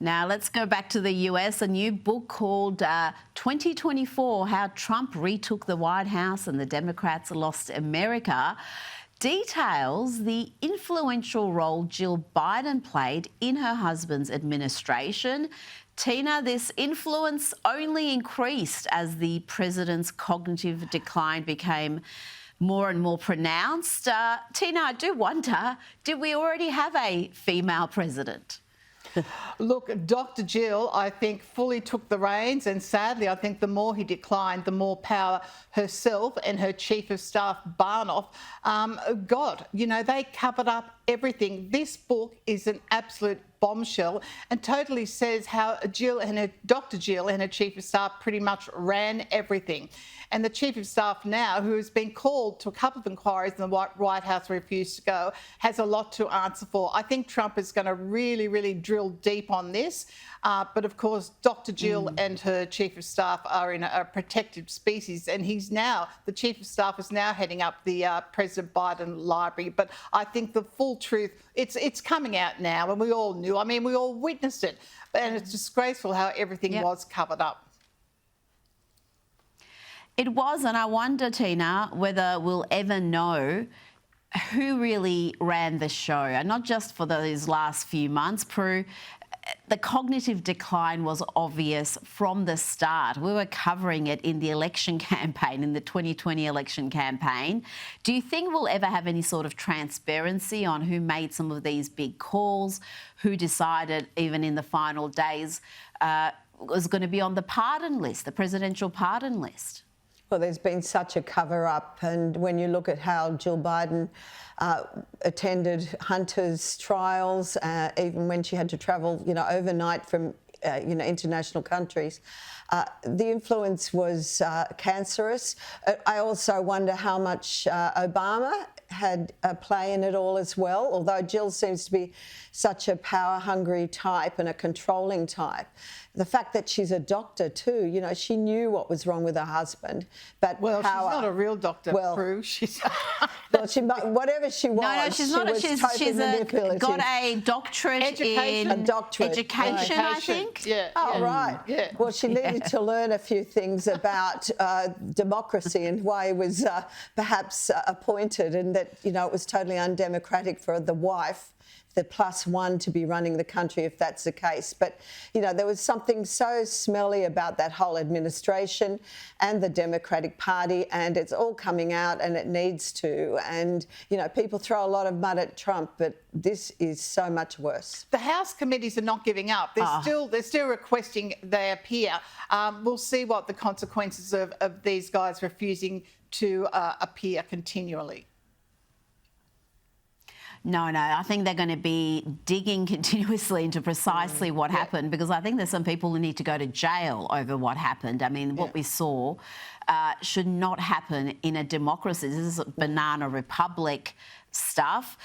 Now, let's go back to the US. A new book called 2024, How Trump Retook the White House and the Democrats Lost America, details the influential role Jill Biden played in her husband's administration. Teena, this influence only increased as the president's cognitive decline became more and more pronounced. Teena, I do wonder, did we already have a female president? Look, Dr. Jill, I think, fully took the reins, and sadly, I think the more he declined, the more power herself and her Chief of Staff, Barnoff, got. You know, they covered up everything. This book is an absolute bombshell and totally says how Dr. Jill and her Chief of Staff pretty much ran everything. And the Chief of Staff now, who has been called to a couple of inquiries and the White House refused to go, has a lot to answer for. I think Trump is going to really, really drill deep on this. But of course, Dr. Jill and her Chief of Staff are in a protected species, and the Chief of Staff is now heading up the President Biden library. But I think the full truth, it's coming out now, and we all knew. I mean, we all witnessed it, and it's disgraceful how everything was covered up. It was, and I wonder, Teena, whether we'll ever know who really ran the show, and not just for those last few months. Prue, the cognitive decline was obvious from the start. We were covering it in the election campaign, in the 2020 election campaign. Do you think we'll ever have any sort of transparency on who made some of these big calls, who decided, even in the final days, was going to be on the pardon list, the presidential pardon list? Well, there's been such a cover-up, and when you look at how Jill Biden attended Hunter's trials, even when she had to travel, overnight from, international countries, the influence was cancerous. I also wonder how much Obama had a play in it all as well, although Jill seems to be such a power-hungry type and a controlling type. The fact that she's a doctor too, she knew what was wrong with her husband, but well, power, she's not a real doctor, Prue. She's well, whatever she was. No, she's not. She's got a doctorate in education, I think. Yeah. Oh, right. Yeah. Well, she needed to learn a few things about democracy and why he was perhaps appointed, and that, it was totally undemocratic for the wife, the +1, to be running the country if that's the case. But, there was something so smelly about that whole administration and the Democratic Party, and it's all coming out, and it needs to. And, people throw a lot of mud at Trump, but this is so much worse. The House committees are not giving up. They're still requesting they appear. We'll see what the consequences of these guys refusing to appear continually. No, I think they're going to be digging continuously into precisely what happened, because I think there's some people who need to go to jail over what happened. I mean, what we saw should not happen in a democracy. This is banana republic stuff.